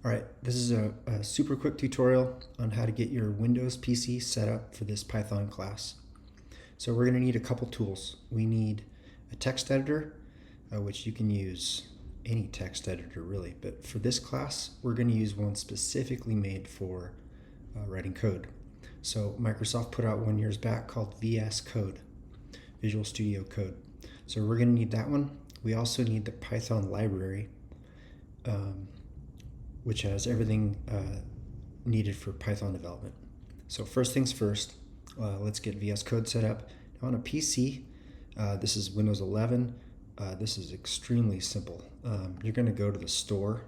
All right, this is a super quick tutorial on how to get your Windows PC set up for this Python class. So we're going to need a couple tools. We need a text editor, which you can use any text editor really, but for this class we're going to use one specifically made for writing code. So Microsoft put out one years back called VS Code, Visual Studio Code. So we're going to need that one. We also need the Python library, which has everything needed for Python development. So first things first, let's get VS Code set up. Now on a PC, this is Windows 11. This is extremely simple. You're going to go to the store.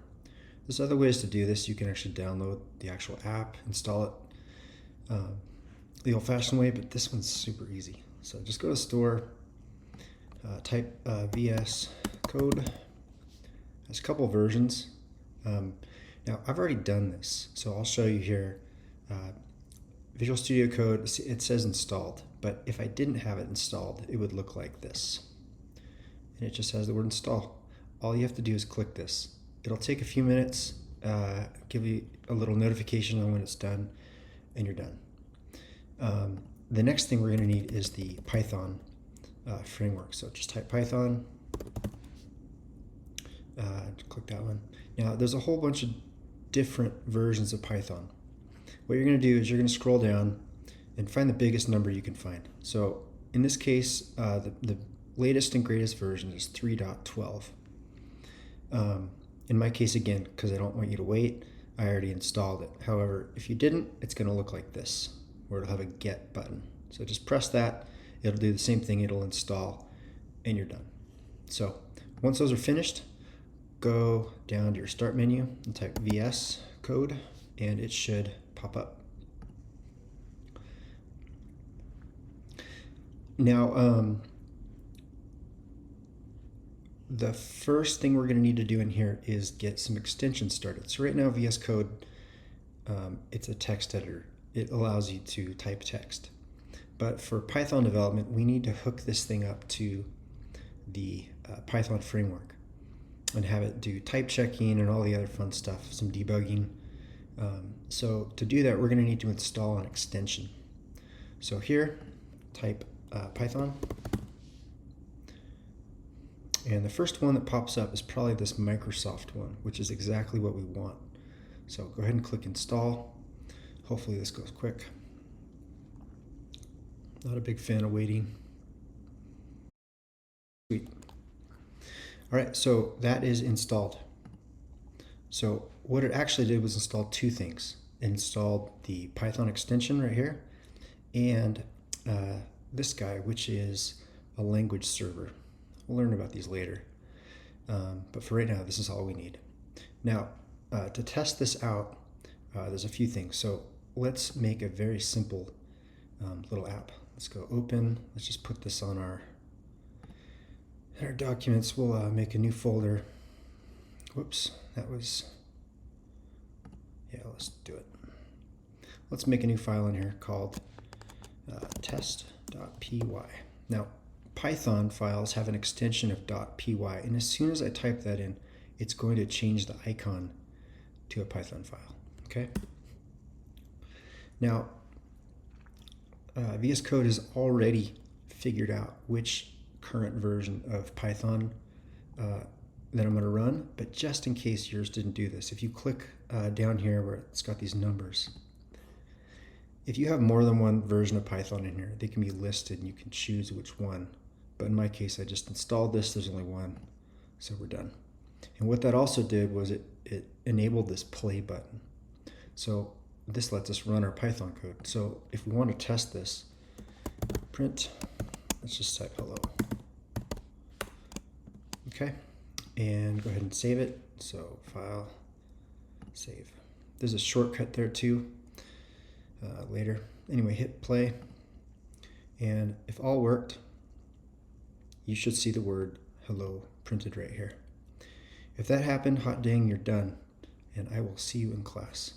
There's other ways to do this. You can actually download the actual app, install it the old-fashioned way, but this one's super easy. So just go to the store, type VS Code. There's a couple versions. Now I've already done this, so I'll show you here. Visual Studio Code, it says installed, but if I didn't have it installed, it would look like this. And it just has the word install. All you have to do is click this. It'll take a few minutes, give you a little notification on when it's done, and you're done. The next thing we're going to need is the Python framework. So just type Python, click that one. Now there's a whole bunch of different versions of Python. What you're going to do is you're going to scroll down and find the biggest number you can find. So in this case, the latest and greatest version is 3.12. In my case, again, because I don't want you to wait, I already installed it. However, if you didn't, it's going to look like this, where it'll have a get button. So just press that, it'll do the same thing, it'll install, and you're done. So once those are finished, go down to your start menu and type VS Code, and it should pop up. Now, the first thing we're going to need to do in here is get some extensions started. So right now, VS Code, it's a text editor. It allows you to type text. But for Python development, we need to hook this thing up to the Python framework and have it do type checking and all the other fun stuff, some debugging. So to do that, we're going to need to install an extension. So here, type Python. And the first one that pops up is probably this Microsoft one, which is exactly what we want. So go ahead and click install. Hopefully this goes quick. Not a big fan of waiting. Sweet. All right, so that is installed. So what it actually did was install two things. It installed the Python extension right here, and this guy, which is a language server. We'll learn about these later. But for right now, this is all we need. Now, to test this out, there's a few things. So let's make a very simple little app. Let's go open. Let's just put this on our documents. We'll make a new folder. Whoops, that was, yeah, let's do it. Let's make a new file in here called test.py. Now, Python files have an extension of .py, and as soon as I type that in, it's going to change the icon to a Python file, okay? Now, VS Code has already figured out which current version of Python that I'm going to run, but just in case yours didn't do this, if you click down here where it's got these numbers, if you have more than one version of Python in here, they can be listed and you can choose which one. But in my case, I just installed this, there's only one, so we're done. And what that also did was it enabled this play button. So this lets us run our Python code. So if we want to test this, print, let's just type hello. Okay, and go ahead and save it. So file, save. There's a shortcut there too, later. Anyway, hit play, and if all worked, you should see the word hello printed right here. If that happened, hot dang, you're done, and I will see you in class.